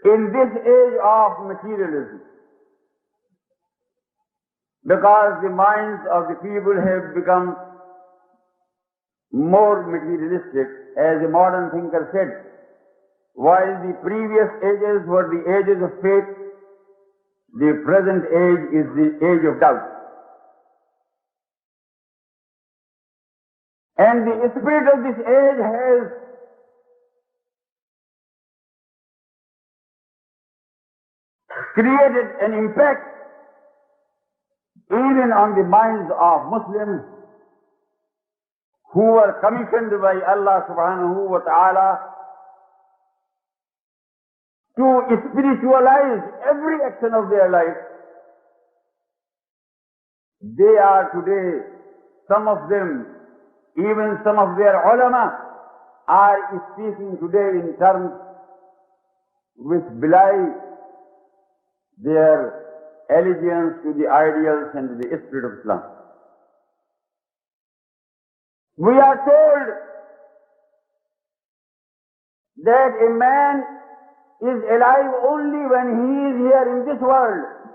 in this age of materialism, because the minds of the people have become more materialistic, as a modern thinker said, while the previous ages were the ages of faith, the present age is the age of doubt. And the spirit of this age has created an impact even on the minds of Muslims who were commissioned by Allah subhanahu wa ta'ala to spiritualize every action of their life. They are today, some of them, even some of their ulama, are speaking today in terms which belie their allegiance to the ideals and to the spirit of Islam. We are told that a man is alive only when he is here in this world.